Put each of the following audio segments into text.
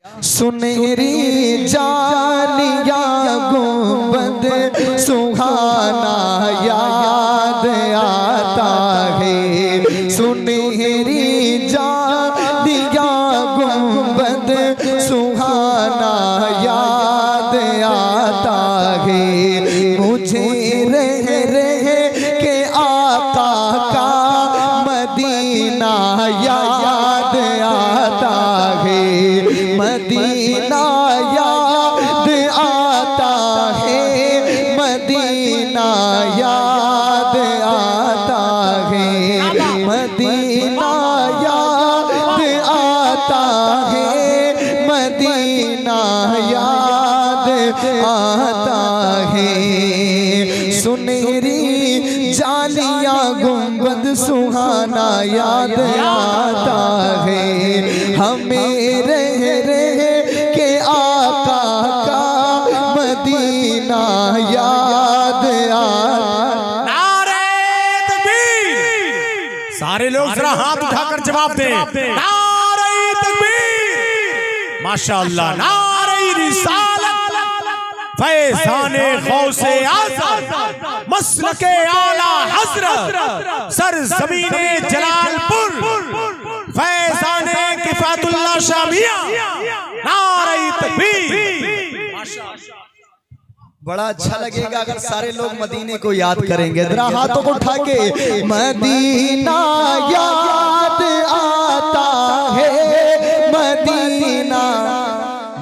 सुनहरी जालिया गुंबद सुहाना याद आता है। सुनहरी जालिया गुंबद सुहाना याद आता है। मुझे रह रह के आका का मदीना याद आता है। मदीना याद आता है। मदीना याद आता है। मदीना याद आता है। मदीना याद आता है। सुनहरी जालिया गुंबद सुहाना याद आता है। हमें रह रह के आका का मदीना याद आता। नारे तकबीर! सारे लोग जरा हाथ उठाकर जवाब दें। नारे तकबीर! माशाअल्लाह। नारे रिसालत, फैज़ाने गौसे आज़म, मसलके आला हज़रत, सरज़मीने जलालपुर, फैज़ाने किफ़ायतुल्लाह शामिया। नारे तकबीर! बड़ा अच्छा लगेगा अगर सारे लोग मदीने को याद करेंगे। जरा हाथों को उठा के मदीना याद आता है। मदीना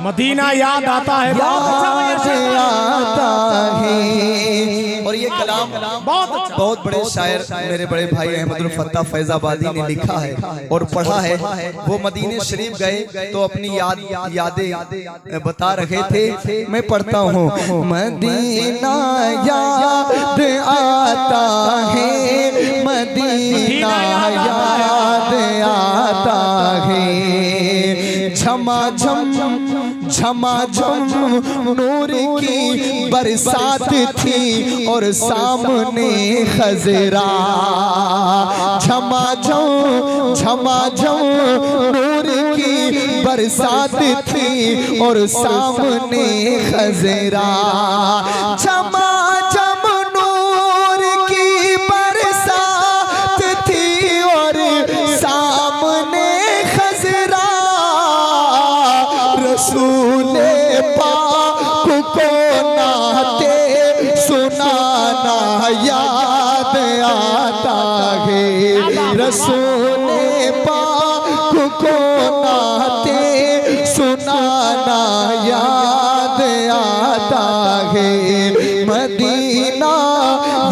मदीना याद आता है। याद आता है। और ये कलाम बहुत बड़े शायर मेरे बड़े भाई अहमदुल फत्ता फैजाबादी ने लिखा है और पढ़ा है। वो मदीने शरीफ गए तो अपनी यादें बता रहे थे। मैं पढ़ता हूँ। मदीना याद आता है। मदीना याद आता है। झमाझम झमाझम नूर की बरसात थी और सामने खजरा। झमाझम झमाझम नूर की बरसात थी और सामने खजरा। झमाझम नूर की बरसात थी और सामने खजरा। रसूले पाक को नाते सुनाना याद आता है। रसूले पाक को नाते सुनाना याद आता है। मदीना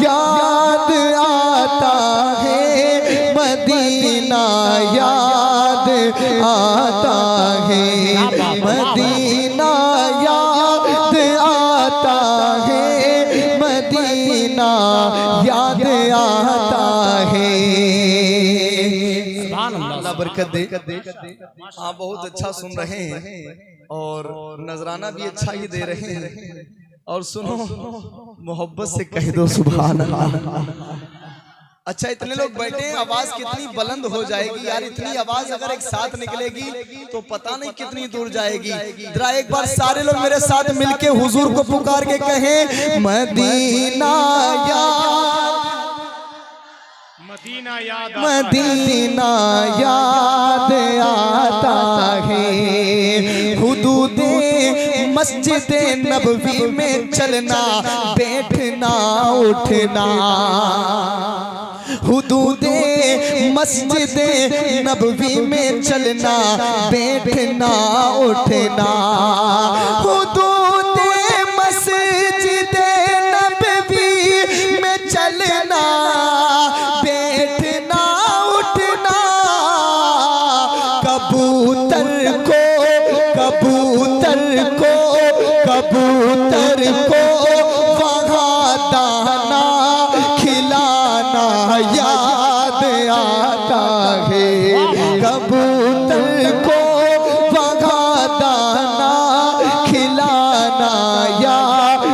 याद आता है। मदीना याद आता है। मदीना याद आता है। मदीना याद आता है। अल्लाह बरकत दे। हाँ, बहुत अच्छा सुन रहे हैं और नजराना भी अच्छा ही दे रहे हैं। और सुनो, मोहब्बत से कह दो सुभान अल्लाह। अच्छा, इतने लोग बैठे हैं, आवाज कितनी बुलंद हो जाएगी यार। इतनी आवाज अगर एक साथ निकलेगी तो पता नहीं कितनी दूर जाएगी। जरा एक बार सारे लोग मेरे साथ मिलके हुजूर को पुकार के कहें मदीना याद, मदीना याद, मदीना याद आता है। हुदूदे मस्जिद नबवी में चलना बैठना उठना। हुदूदे मस्जिद नबवी में चलना बैठना उठना। हुदूदे मस्जिद नबवी में चलना बैठना उठना। कबूतर को कबूतर को कबूतर को वहाँ दाना खिलाना याद आता है। कबूतर को वहाँ दाना खिलाना याद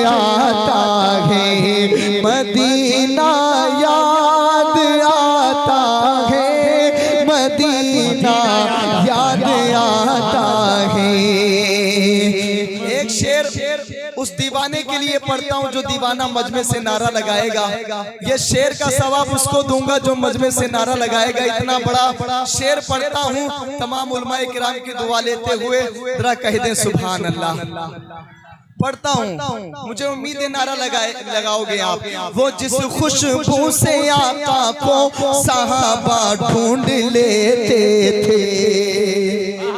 आता है। मदीना याद आता है। मदीना याद आता है। उस दीवाने के लिए पढ़ता हूँ जो दीवाना मजमे से नारा लगाएगा। ये शेर का सवाब उसको दूंगा जो मजमे से नारा लगाएगा। इतना बड़ा शेर पढ़ता हूँ, तमाम उलमाए किराम की दुआ लेते हुए जरा कह दें सुभान अल्लाह। पढ़ता हूँ, मुझे उम्मीद है नारा लगाओगे आप। वो जिस खुशबू से आका को सहाबा ढूंढ लेते थे,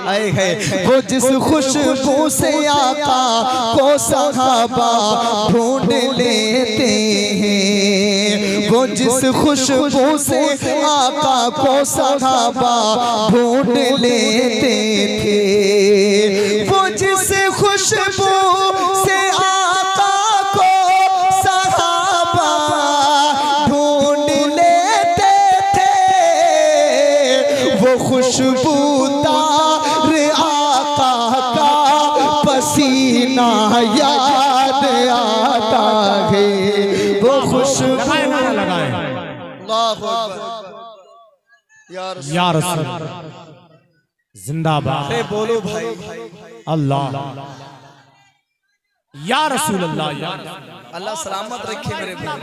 आए है वो जिस खुशबू से आका को सहाबा ढूंढ लेते हैं, वो जिस खुशबू से आका को सहाबा ढूंढ लेते थे, वो जिस खुशबू से आका को सहाबा ढूंढ लेते थे, वो खुशबूदार आका का पसीना याद आता है, वो खुशबू या रसूल जिंदाबाद। बोलो भाई अल्लाह या रसूल अल्लाह, या अल्लाह सलामत रखे मेरे भाई।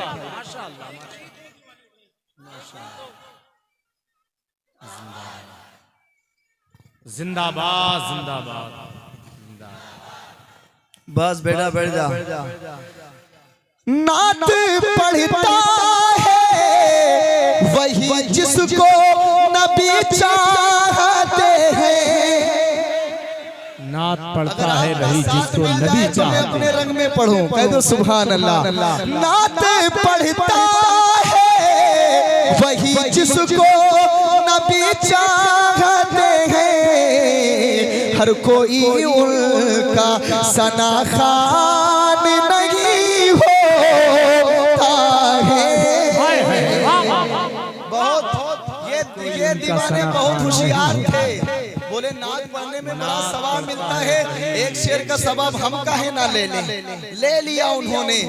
जिंदाबाद जिंदाबाद। बस बेटा बैठ जा। नात पढ़ता है वही जिसको नबी चाहते हैं। नात पढ़ता है वही जिसको नबी चाहते हैं। अपने रंग में पढ़ो, कह दो सुभान अल्लाह। नात पढ़ता है वही जिसको नबी चाहते हैं, हर कोई उनका सना खान नहीं होता है। बहुत ये दीवाने बहुत होशियार थे, बोले नात पढ़ने में बड़ा सवाब मिलता है, एक शेर का सवाब हम काहे ना ले लिया उन्होंने।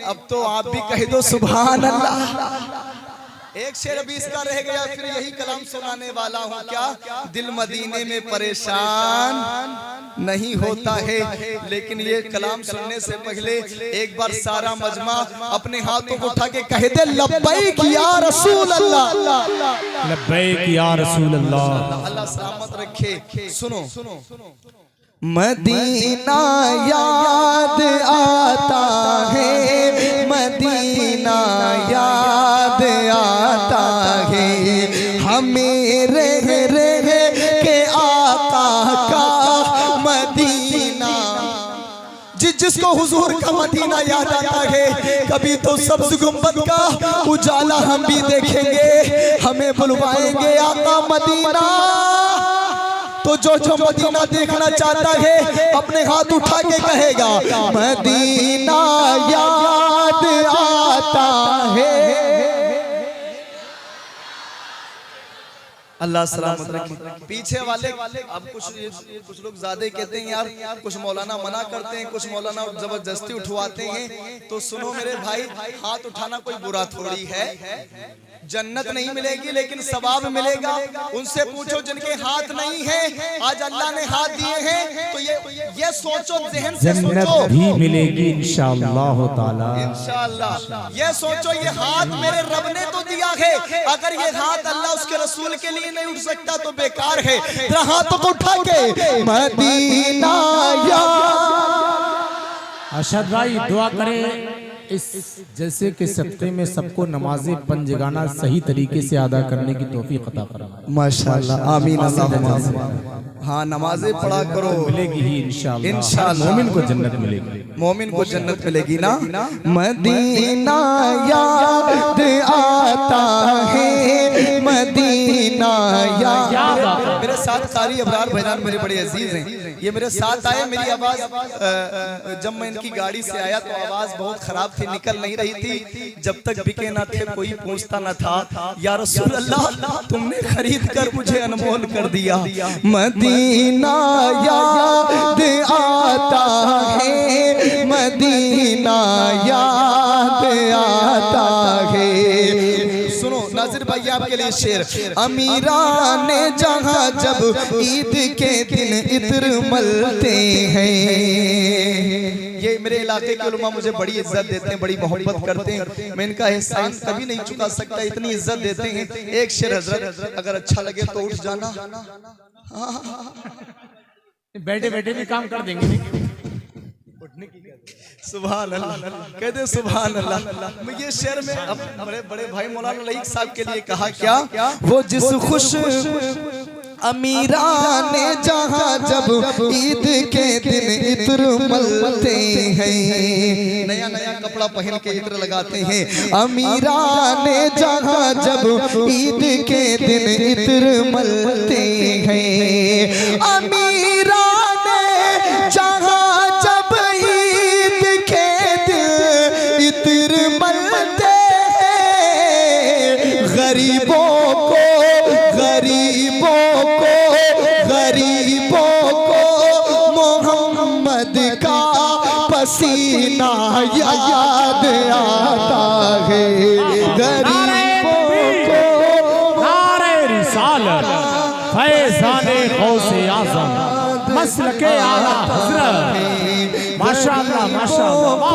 अब तो आप भी कह दो सुभान अल्लाह। एक शेर अभी इसका रह गया, फिर यही कलाम सुनाने वाला हूँ। क्या दिल मदीने में परेशान नहीं होता है, लेकिन ये कलाम सुनने से पहले एक बार सारा मजमा अपने हाथों को उठा के कह दे लब्बैक या रसूल अल्लाह, लब्बैक या रसूल अल्लाह। अल्लाह सलामत रखे। सुनो मदीना याद आता है, मदीना याद आता है, हमें रह के आका का मदीना। जिसको हुजूर का मदीना याद आता है, कभी तो सब्ज़ गुंबद का उजाला हम भी देखेंगे, हमें बुलवाएंगे आका मदीना। तो जो मदीना देखना चाहता है अपने हाथ उठा के कहेगा मदीना याद आता है। अल्लाह सलामत रखे। पीछे वाले अब कुछ लोग ज्यादा कहते हैं यार, कुछ मौलाना मना करते हैं, कुछ मौलाना जबरदस्ती उठवाते हैं। तो सुनो मेरे भाई, हाथ उठाना कोई बुरा थोड़ी है, जन्नत नहीं मिलेगी लेकिन सवाब मिलेगा। उनसे पूछो जिनके हाथ नहीं है, आज अल्लाह ने हाथ दिए हैं, तो ये सोचो, ज़हन से सोचो जन्नत भी मिलेगी इंशाअल्लाह ताला। इंशाअल्लाह ये सोचो, ये हाथ मेरे रब ने तो दिया है, अगर ये हाथ अल्लाह उसके रसूल के लिए नहीं उठ सकता तो बेकार है। हाथों को उठा के मदीना या अरशद भाई दुआ करें इस जैसे के सप्ते में सबको नमाज़े पंजगाना सही तरीके से अदा करने की तौफीक अता फरमाए। माशाअल्लाह आमीन अल्लाहुम्मा। हाँ नमाजें पढ़ा करो, मिलेगी ही इंशाअल्लाह। मोमिन को जन्नत मिलेगी, मोमिन को जन्नत मिलेगी ना। मदीना याद आता है, मदीना याद। मेरे साथ कारी अबरार भाईजान मेरे बड़े अजीज हैं, ये मेरे साथ आए। मेरी आवाज जब मैं इनकी गाड़ी से आया तो आवाज बहुत खराब थी, निकल नहीं रही थी। जब तक बिके ना थे कोई पूछता ना था, या रसूल अल्लाह तुमने खरीद कर मुझे अनमोल कर दिया। मदीना याद आता है, मदीना याद आता है। सुनो नाज़िर भाई आपके लिए शेर। अमीरा ने जहाँ जब ईद के दिन इत्र मलते हैं, ये मेरे इलाके के उलमा मुझे बड़ी इज्जत देते हैं, बड़ी मोहब्बत करते हैं, मैं इनका एहसान कभी नहीं चुका सकता, इतनी इज्जत देते हैं। एक शेर हजरत अगर अच्छा लगे तो उठ जाना, बैठे बैठे भी काम कर देंगे। सुभान अल्लाह, कहते सुभान अल्लाह। मैं ये शेर में अब बड़े बड़े भाई मौलाना लईक साहब के लिए कहा क्या, वो जिस खुश अमीरान जहाँ जब ईद के दिन इत्र मलते हैं, नया नया कपड़ा पहन के इत्र लगाते हैं। अमीरान जहाँ जब ईद के दिन इत्र मलते हैं, अमीरान जहाँ जब ईद के दिन इत्र मलते हैं, गरीबों को मोहम्मद का पसीना याद आता है, गरीबों को नारे रिसालत फैज़ाने गौसे आज़म मसलके आला हज़रत, माशाअल्लाह माशाअल्लाह,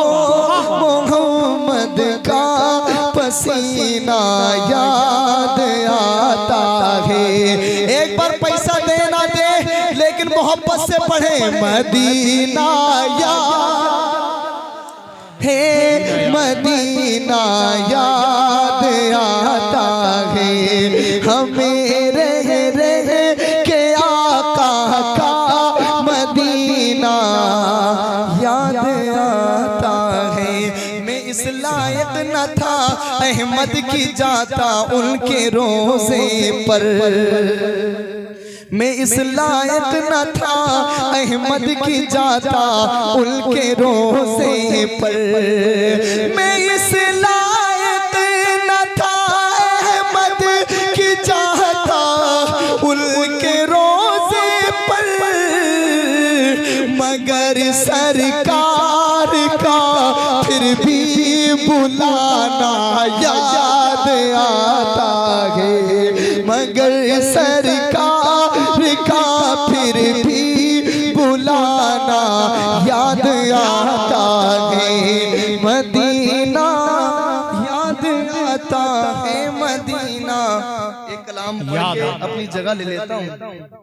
मोहम्मद का पसीना याद आता है। एक बार पैसा दे ना दे लेकिन मोहब्बत से पढ़े मदीना याद है, मदीना याद आता है, हमें रह के आका का मदीना याद आता है। मैं इस लायक न था अहमद की जाता उनके रोज़े पर, मैं इस लायक न था अहमद की जाता उनके रोज़े पर, मैं इस लायक न था अहमद की जाता उनके रोज़े पर, मगर सरकार का फिर भी बुलाना याद आता है, मगर सरकार का फिर भी बुलाना याद आता है, मदीना याद आता है, मदीना। एक कलाम पढ़ के अपनी जगह ले लेता हूँ।